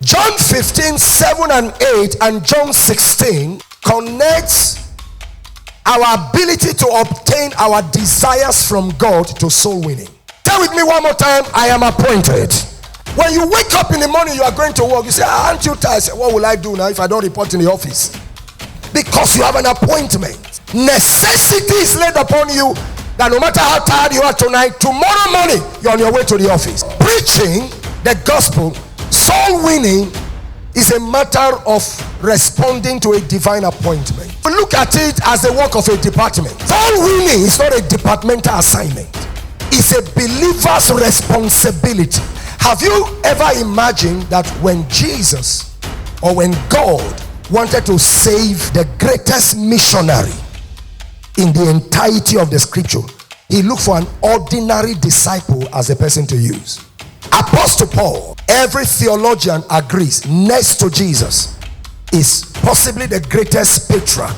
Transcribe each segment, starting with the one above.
John 15, 7 and 8 and John 16 connects our ability to obtain our desires from God to soul winning. Tell with me one more time, I am appointed. When you wake up in the morning, you are going to work, you say, aren't you tired? I say, what will I do now if I don't report in the office? Because you have an appointment. Necessity is laid upon you that no matter how tired you are tonight, tomorrow morning you're on your way to the office. Preaching the gospel, soul winning, is a matter of responding to a divine appointment. Look at it as the work of a department. Soul winning is not a departmental assignment. It's a believer's responsibility. Have you ever imagined that when Jesus or when God wanted to save the greatest missionary in the entirety of the scripture, he looked for an ordinary disciple as a person to use? Apostle Paul, every theologian agrees, next to Jesus, is possibly the greatest patriarch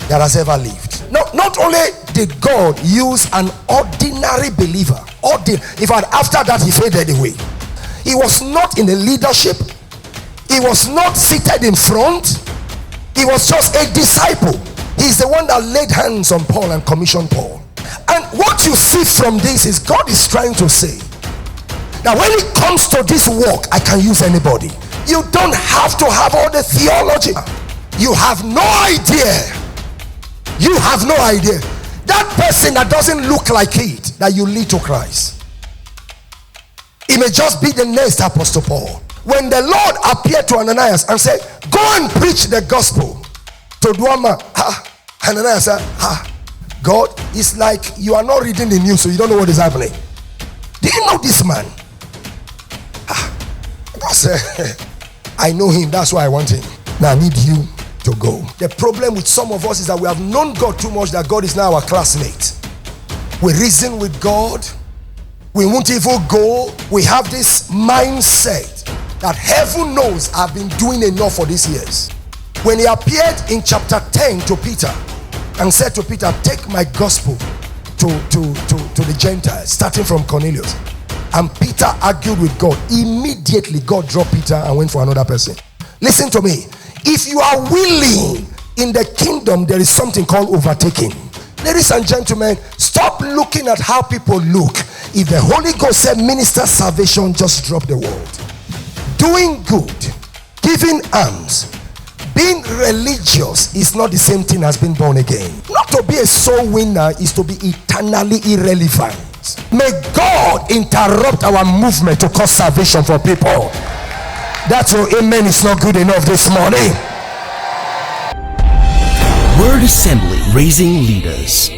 that has ever lived. Not only did God use an ordinary believer, in fact, after that he faded away. He was not in the leadership. He was not seated in front. He was just a disciple. He's the one that laid hands on Paul and commissioned Paul. And what you see from this is God is trying to say that when it comes to this work, I can use anybody. You don't have to have all the theology. You have no idea. You have no idea. That person that doesn't look like it, that you lead to Christ, it may just be the next Apostle Paul. When the Lord appeared to Ananias and said, go and preach the gospel to Duama, Ananias said, God, it's like you are not reading the news, so you don't know what is happening. Do you know this man? God said, I know him, that's why I want him. Now I need you to go. The problem with some of us is that we have known God too much that God is now our classmate. We reason with God. We won't even go. We have this mindset that heaven knows I've been doing enough for these years. When he appeared in chapter 10 to Peter and said to Peter, take my gospel to the Gentiles, starting from Cornelius. And Peter argued with God. Immediately God dropped Peter and went for another person. Listen to me. If you are willing, in the kingdom there is something called overtaking. Ladies and gentlemen, stop looking at how people look. If the Holy Ghost said minister salvation, just drop the word. Doing good, giving alms, being religious is not the same thing as being born again. Not to be a soul winner is to be eternally irrelevant. May God interrupt our movement to cause salvation for people. That's your amen is not good enough this morning. Word Assembly, raising leaders.